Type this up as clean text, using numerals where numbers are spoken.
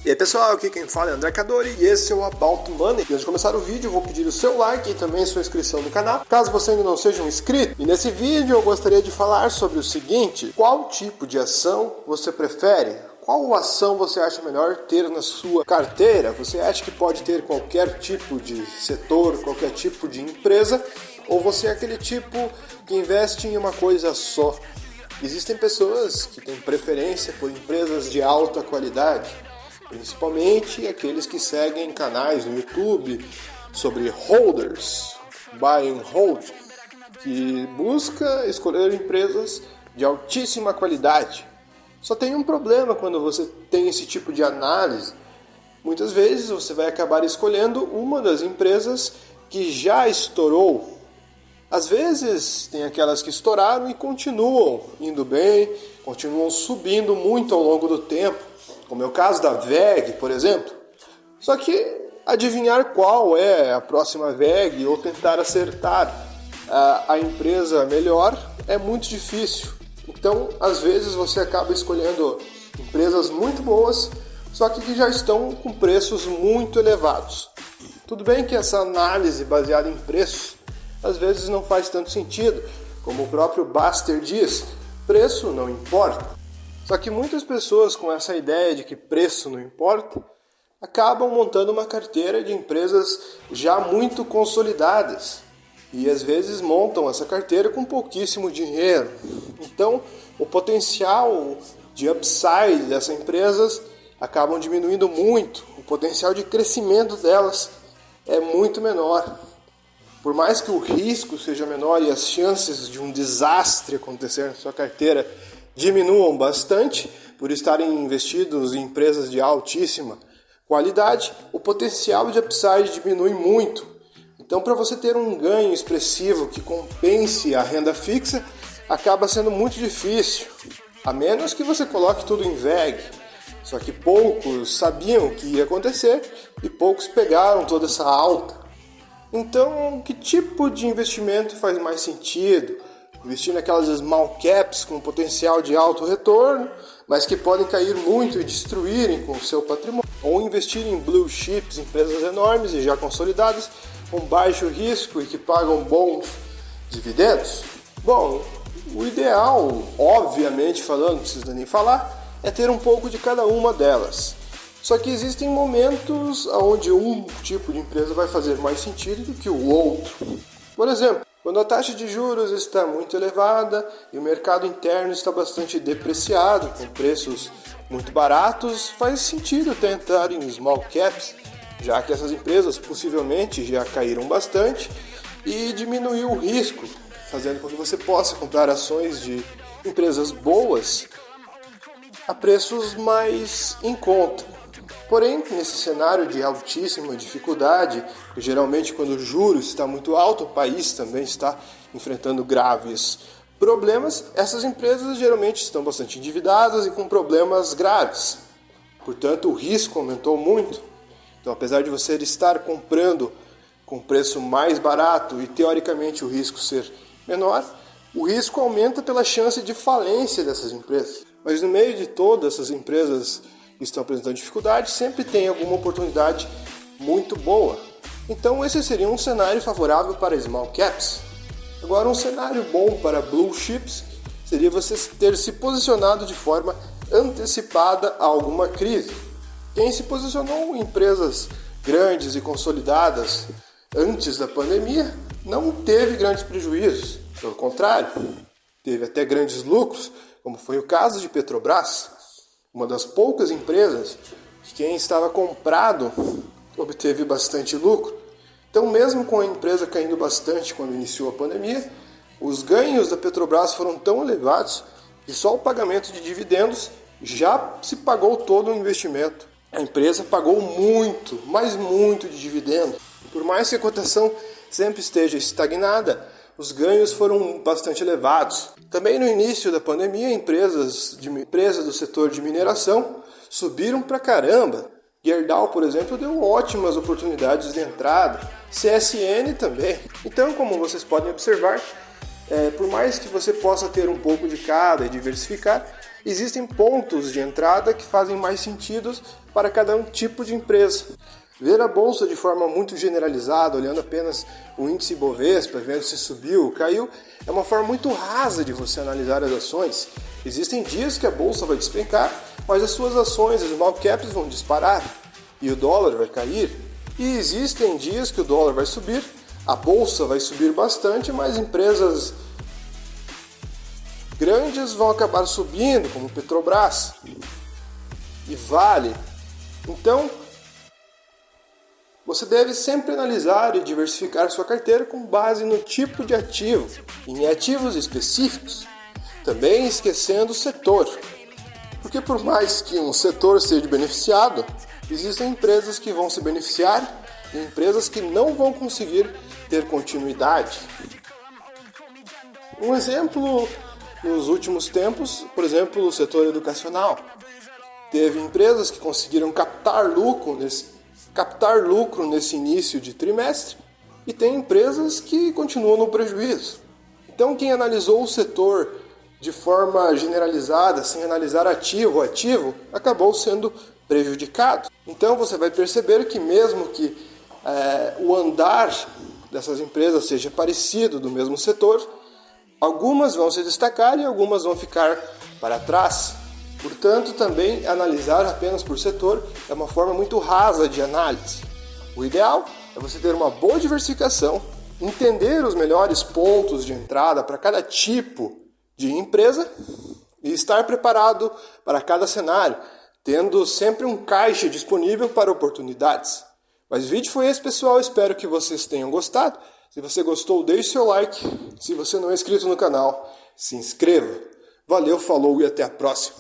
E aí pessoal, aqui quem fala é André Cadori e esse é o About Money. Antes de começar o vídeo, eu vou pedir o seu like e também sua inscrição no canal, caso você ainda não seja um inscrito. E nesse vídeo eu gostaria de falar sobre o seguinte: qual tipo de ação você prefere? Qual ação você acha melhor ter na sua carteira? Você acha que pode ter qualquer tipo de setor, qualquer tipo de empresa? Ou você é aquele tipo que investe em uma coisa só? Existem pessoas que têm preferência por empresas de alta qualidade, principalmente aqueles que seguem canais no YouTube sobre holders, buy and hold, que busca escolher empresas de altíssima qualidade. Só tem um problema quando você tem esse tipo de análise. Muitas vezes você vai acabar escolhendo uma das empresas que já estourou. Às vezes tem aquelas que estouraram e continuam indo bem, continuam subindo muito ao longo do tempo, como é o caso da VEG, por exemplo. Só que adivinhar qual é a próxima VEG ou tentar acertar a empresa melhor é muito difícil. Então, às vezes você acaba escolhendo empresas muito boas, só que já estão com preços muito elevados. Tudo bem que essa análise baseada em preço às vezes não faz tanto sentido, como o próprio Buster diz, preço não importa. Só que muitas pessoas com essa ideia de que preço não importa, acabam montando uma carteira de empresas já muito consolidadas. E às vezes montam essa carteira com pouquíssimo dinheiro. Então, o potencial de upside dessas empresas acabam diminuindo muito. O potencial de crescimento delas é muito menor. Por mais que o risco seja menor e as chances de um desastre acontecer na sua carteira diminuam bastante, por estarem investidos em empresas de altíssima qualidade, o potencial de upside diminui muito. Então, para você ter um ganho expressivo que compense a renda fixa, acaba sendo muito difícil, a menos que você coloque tudo em VEG. Só que poucos sabiam o que ia acontecer e poucos pegaram toda essa alta. Então, que tipo de investimento faz mais sentido? Investir naquelas small caps com potencial de alto retorno, mas que podem cair muito e destruírem com o seu patrimônio. Ou investir em blue chips, empresas enormes e já consolidadas, com baixo risco e que pagam bons dividendos? Bom, o ideal, obviamente falando, não precisa nem falar, é ter um pouco de cada uma delas. Só que existem momentos onde um tipo de empresa vai fazer mais sentido do que o outro. Por exemplo, quando a taxa de juros está muito elevada e o mercado interno está bastante depreciado, com preços muito baratos, faz sentido tentar em small caps, já que essas empresas possivelmente já caíram bastante e diminuir o risco, fazendo com que você possa comprar ações de empresas boas a preços mais em conta. Porém, nesse cenário de altíssima dificuldade, geralmente quando o juros está muito alto, o país também está enfrentando graves problemas, essas empresas geralmente estão bastante endividadas e com problemas graves. Portanto, o risco aumentou muito. Então, apesar de você estar comprando com preço mais barato e teoricamente o risco ser menor, o risco aumenta pela chance de falência dessas empresas. Mas no meio de todas essas empresas que estão apresentando dificuldades, sempre tem alguma oportunidade muito boa. Então esse seria um cenário favorável para small caps. Agora, um cenário bom para blue chips seria você ter se posicionado de forma antecipada a alguma crise. Quem se posicionou em empresas grandes e consolidadas antes da pandemia não teve grandes prejuízos. Pelo contrário, teve até grandes lucros, como foi o caso de Petrobras, uma das poucas empresas que quem estava comprado obteve bastante lucro. Então, mesmo com a empresa caindo bastante quando iniciou a pandemia, os ganhos da Petrobras foram tão elevados que só o pagamento de dividendos já se pagou todo o investimento. A empresa pagou muito, mas muito de dividendo. Por mais que a cotação sempre esteja estagnada, os ganhos foram bastante elevados. Também no início da pandemia, empresas do setor de mineração subiram pra caramba. Gerdau, por exemplo, deu ótimas oportunidades de entrada. CSN também. Então, como vocês podem observar, por mais que você possa ter um pouco de cada e diversificar, existem pontos de entrada que fazem mais sentido para cada tipo de empresa. Ver a bolsa de forma muito generalizada, olhando apenas o índice Bovespa, vendo se subiu ou caiu, é uma forma muito rasa de você analisar as ações. Existem dias que a bolsa vai despencar, mas as suas ações, as small caps, vão disparar e o dólar vai cair. E existem dias que o dólar vai subir, a bolsa vai subir bastante, mas empresas grandes vão acabar subindo, como Petrobras e Vale. Então, você deve sempre analisar e diversificar sua carteira com base no tipo de ativo, em ativos específicos, também esquecendo o setor. Porque por mais que um setor seja beneficiado, existem empresas que vão se beneficiar e empresas que não vão conseguir ter continuidade. Um exemplo nos últimos tempos, por exemplo, o setor educacional. Teve empresas que conseguiram captar lucro nesse início de trimestre e tem empresas que continuam no prejuízo. Então, quem analisou o setor de forma generalizada, sem analisar ativo a ativo, acabou sendo prejudicado. Então, você vai perceber que mesmo que o andar dessas empresas seja parecido do mesmo setor, algumas vão se destacar e algumas vão ficar para trás. Portanto, também analisar apenas por setor é uma forma muito rasa de análise. O ideal é você ter uma boa diversificação, entender os melhores pontos de entrada para cada tipo de empresa e estar preparado para cada cenário, tendo sempre um caixa disponível para oportunidades. Mas o vídeo foi esse, pessoal. Espero que vocês tenham gostado. Se você gostou, deixe seu like. Se você não é inscrito no canal, se inscreva. Valeu, falou e até a próxima.